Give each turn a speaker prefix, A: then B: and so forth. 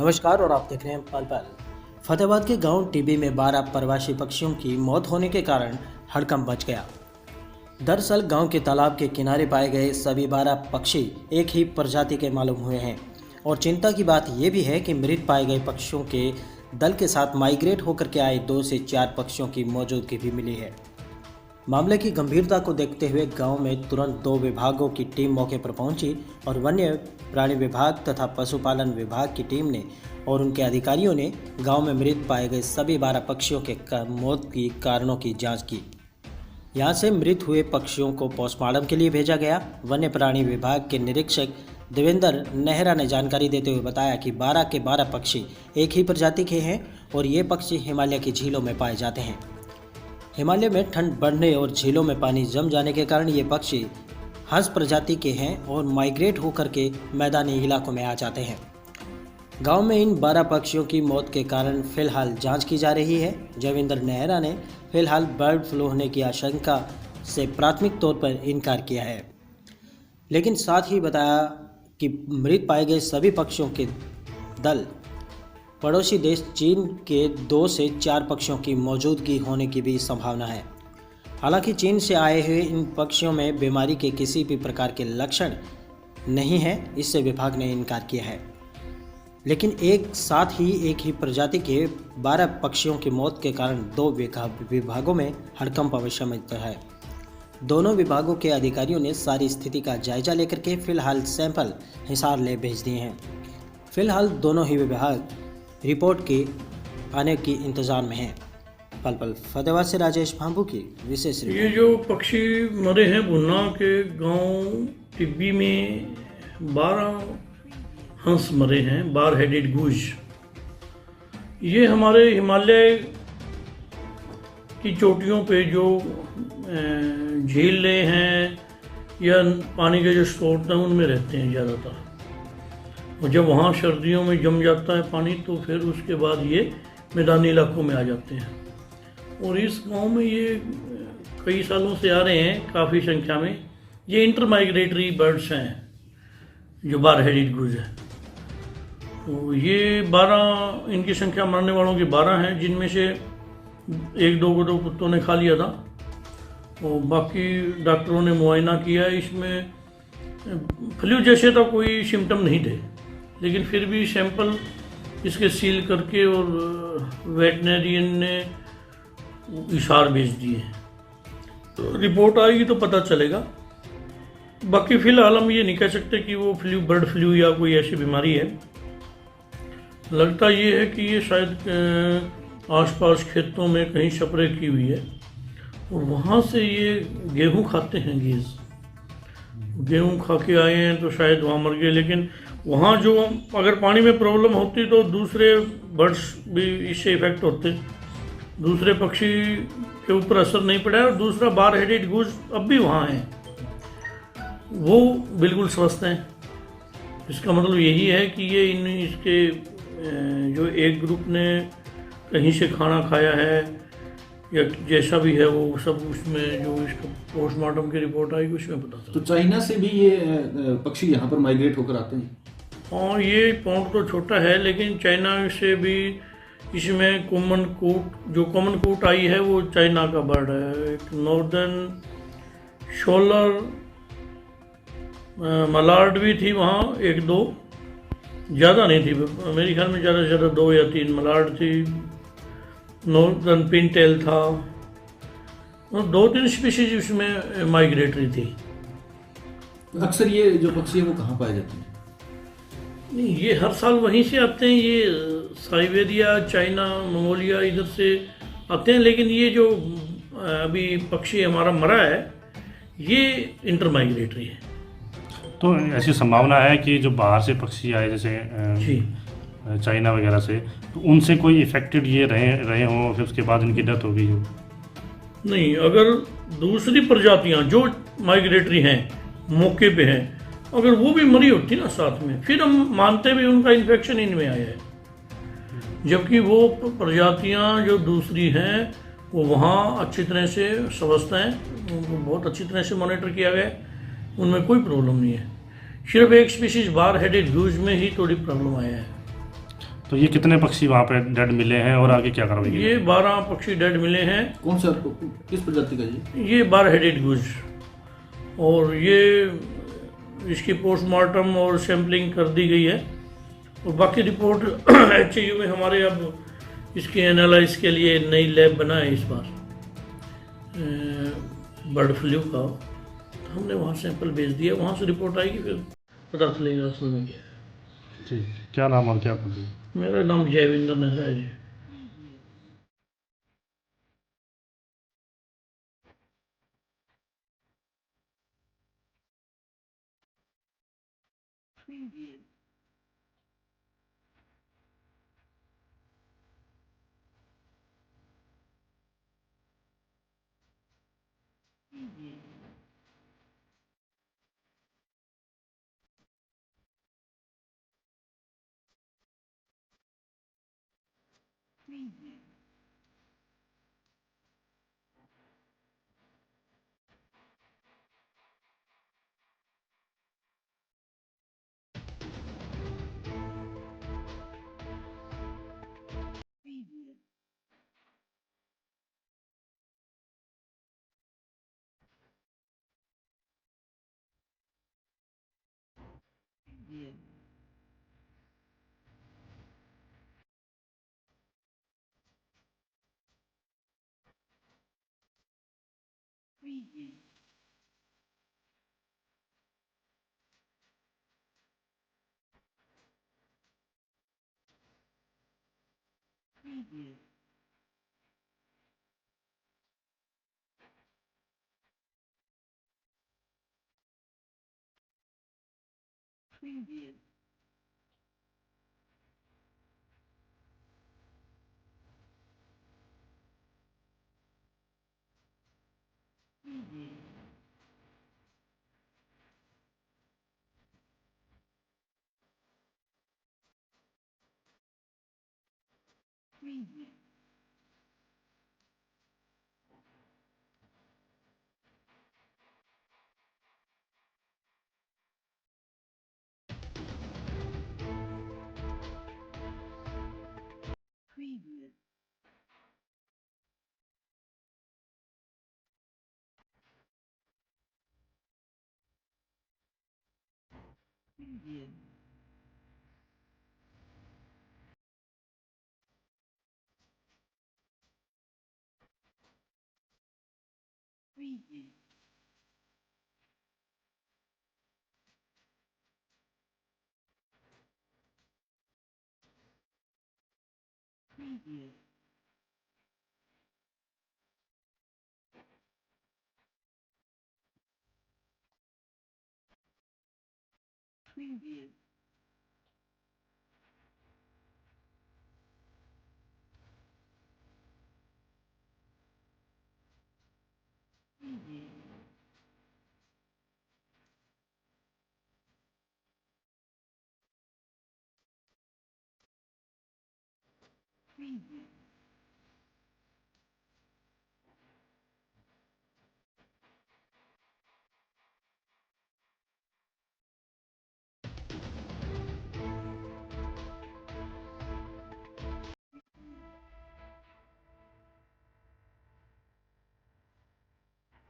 A: नमस्कार और आप देख रहे हैं पल पल। फतेहाबाद के गांव टिब्बी में 12 प्रवासी पक्षियों की मौत होने के कारण हड़कंप मच गया। दरअसल गांव के तालाब के किनारे पाए गए सभी 12 पक्षी एक ही प्रजाति के मालूम हुए हैं और चिंता की बात यह भी है कि मृत पाए गए पक्षियों के दल के साथ माइग्रेट होकर के आए 2 से 4 पक्षियों की मौजूदगी भी मिली है। मामले की गंभीरता को देखते हुए गांव में तुरंत 2 विभागों की टीम मौके पर पहुंची और वन्य प्राणी विभाग तथा पशुपालन विभाग की टीम ने और उनके अधिकारियों ने गांव में मृत पाए गए सभी 12 पक्षियों के मौत की कारणों की जांच की। यहां से मृत हुए पक्षियों को पोस्टमार्टम के लिए भेजा गया। वन्य प्राणी विभाग के निरीक्षक देवेंद्र नेहरा ने जानकारी देते हुए बताया कि 12 के 12 पक्षी एक ही प्रजाति के हैं और ये पक्षी हिमालय की झीलों में पाए जाते हैं। हिमालय में ठंड बढ़ने और झीलों में पानी जम जाने के कारण ये पक्षी हंस प्रजाति के हैं और माइग्रेट होकर के मैदानी इलाकों में आ जाते हैं। गांव में इन 12 पक्षियों की मौत के कारण फिलहाल जांच की जा रही है। देवेंद्र नेहरा ने फिलहाल बर्ड फ्लू होने की आशंका से प्राथमिक तौर पर इनकार किया है, लेकिन साथ ही बताया कि मृत पाए गए सभी पक्षियों के दल पड़ोसी देश चीन के 2 से 4 पक्षियों की मौजूदगी होने की भी संभावना है। हालांकि चीन से आए हुए इन पक्षियों में बीमारी के किसी भी प्रकार के लक्षण नहीं है, इससे विभाग ने इनकार किया है। लेकिन एक साथ ही एक ही प्रजाति के 12 पक्षियों की मौत के कारण 2 विभागों में हड़कंप अवश्य मचता है। दोनों विभागों के अधिकारियों ने सारी स्थिति का जायजा लेकर के फिलहाल सैंपल हिसार ले भेज दिए हैं। फिलहाल दोनों ही विभाग रिपोर्ट के आने की इंतजार में है। पल पल फतेहाबाद से राजेश भांबू की विशेष रिपोर्ट।
B: ये जो पक्षी मरे हैं बुन्ना के गांव टिब्बी में 12 हंस मरे हैं, 12 हेडेड गूज। ये हमारे हिमालय की चोटियों पे जो झीलें हैं या पानी के जो स्रोत हैं उनमें रहते हैं ज़्यादातर, और जब वहाँ सर्दियों में जम जाता है पानी तो फिर उसके बाद ये मैदानी इलाकों में आ जाते हैं। और इस गांव में ये कई सालों से आ रहे हैं काफ़ी संख्या में। ये इंटर माइग्रेटरी बर्ड्स हैं जो 12 हेडेड गूज है। तो ये 12 इनकी संख्या मरने वालों की 12 हैं, जिनमें से 1-2 को तो कुत्तों ने खा लिया था और बाकी डॉक्टरों ने मुआयना किया। इसमें फ्लू जैसे तो कोई सिम्टम नहीं थे, लेकिन फिर भी सैंपल इसके सील करके और वेटनरियन ने इशार भेज दिए। तो रिपोर्ट आएगी तो पता चलेगा। बाकी फ़िलहाल हम ये नहीं कह सकते कि वो बर्ड फ्लू या कोई ऐसी बीमारी है। लगता ये है कि ये शायद आसपास खेतों में कहीं स्प्रे की हुई है और वहाँ से ये गेहूँ खाते हैं। गेहूँ खा के आए हैं तो शायद वहाँ मर गए, लेकिन वहाँ जो अगर पानी में प्रॉब्लम होती तो दूसरे बर्ड्स भी इससे इफेक्ट होते, दूसरे पक्षी के ऊपर असर नहीं पड़ा है। और दूसरा 12 हेडेड गूज अब भी वहाँ हैं, वो बिल्कुल स्वस्थ हैं। इसका मतलब यही है कि ये इसके जो एक ग्रुप ने कहीं से खाना खाया है या जैसा भी है वो सब उसमें जो इसका पोस्टमार्टम की रिपोर्ट आएगी उसमें पता चलेगा।
C: तो चाइना से भी ये पक्षी यहाँ पर माइग्रेट होकर आते हैं?
B: हाँ, ये पौंड तो छोटा है, लेकिन चाइना से भी इसमें कॉमन कोट आई है, वो चाइना का बर्ड है। एक नॉर्दर्न शोलर मलार्ड भी थी वहाँ, 1-2, ज़्यादा नहीं थी मेरे ख्याल में, ज़्यादा से ज़्यादा 2 या 3 मलार्ड थी। नॉर्दर्न पिनटेल था और 2-3 स्पीशीज उसमें माइग्रेटरी थी।
C: अक्सर ये जो पक्षी है वो कहाँ पाए जाते हैं?
B: नहीं, ये हर साल वहीं से आते हैं। ये साइबेरिया, चाइना, मंगोलिया इधर से आते हैं। लेकिन ये जो अभी पक्षी हमारा मरा है ये इंटर माइग्रेटरी है।
D: तो ऐसी संभावना है कि जो बाहर से पक्षी आए जैसे चाइना वगैरह से, तो उनसे कोई इफेक्टेड ये रहे हों, फिर उसके बाद इनकी डेथ हो गई हो?
B: नहीं, अगर दूसरी प्रजातियां जो माइग्रेटरी हैं मौके पे हैं, अगर वो भी मरी होती ना साथ में, फिर हम मानते भी उनका इन्फेक्शन इनमें आया है। जबकि वो प्रजातियां जो दूसरी हैं वो वहाँ अच्छी तरह से स्वस्थ हैं, उनको बहुत अच्छी तरह से मॉनिटर किया गया, उनमें कोई प्रॉब्लम नहीं है। सिर्फ एक स्पीशीज 12 हेडेड गूज में ही थोड़ी प्रॉब्लम आया है।
D: तो ये कितने पक्षी वहाँ पे डेड मिले हैं और आगे क्या कार्रवाई की
B: ये 12 पक्षी डेड मिले हैं।
C: कौन सा किस प्रजाति का जी?
B: ये 12 हेडेड गुज, और ये इसकी पोस्टमार्टम और सैम्पलिंग कर दी गई है, और बाकी रिपोर्ट एचयू में हमारे अब इसके एनालाइज के लिए नई लैब बना है इस बार बर्ड फ्लू का। तो हमने वहाँ सैंपल भेज दिया, वहाँ से रिपोर्ट आएगी, फिर पता चलेगा असल में क्या है।
D: ठीक, क्या नाम और क्या पद?
B: मेरा नाम जयविंदर नेहरा है जी।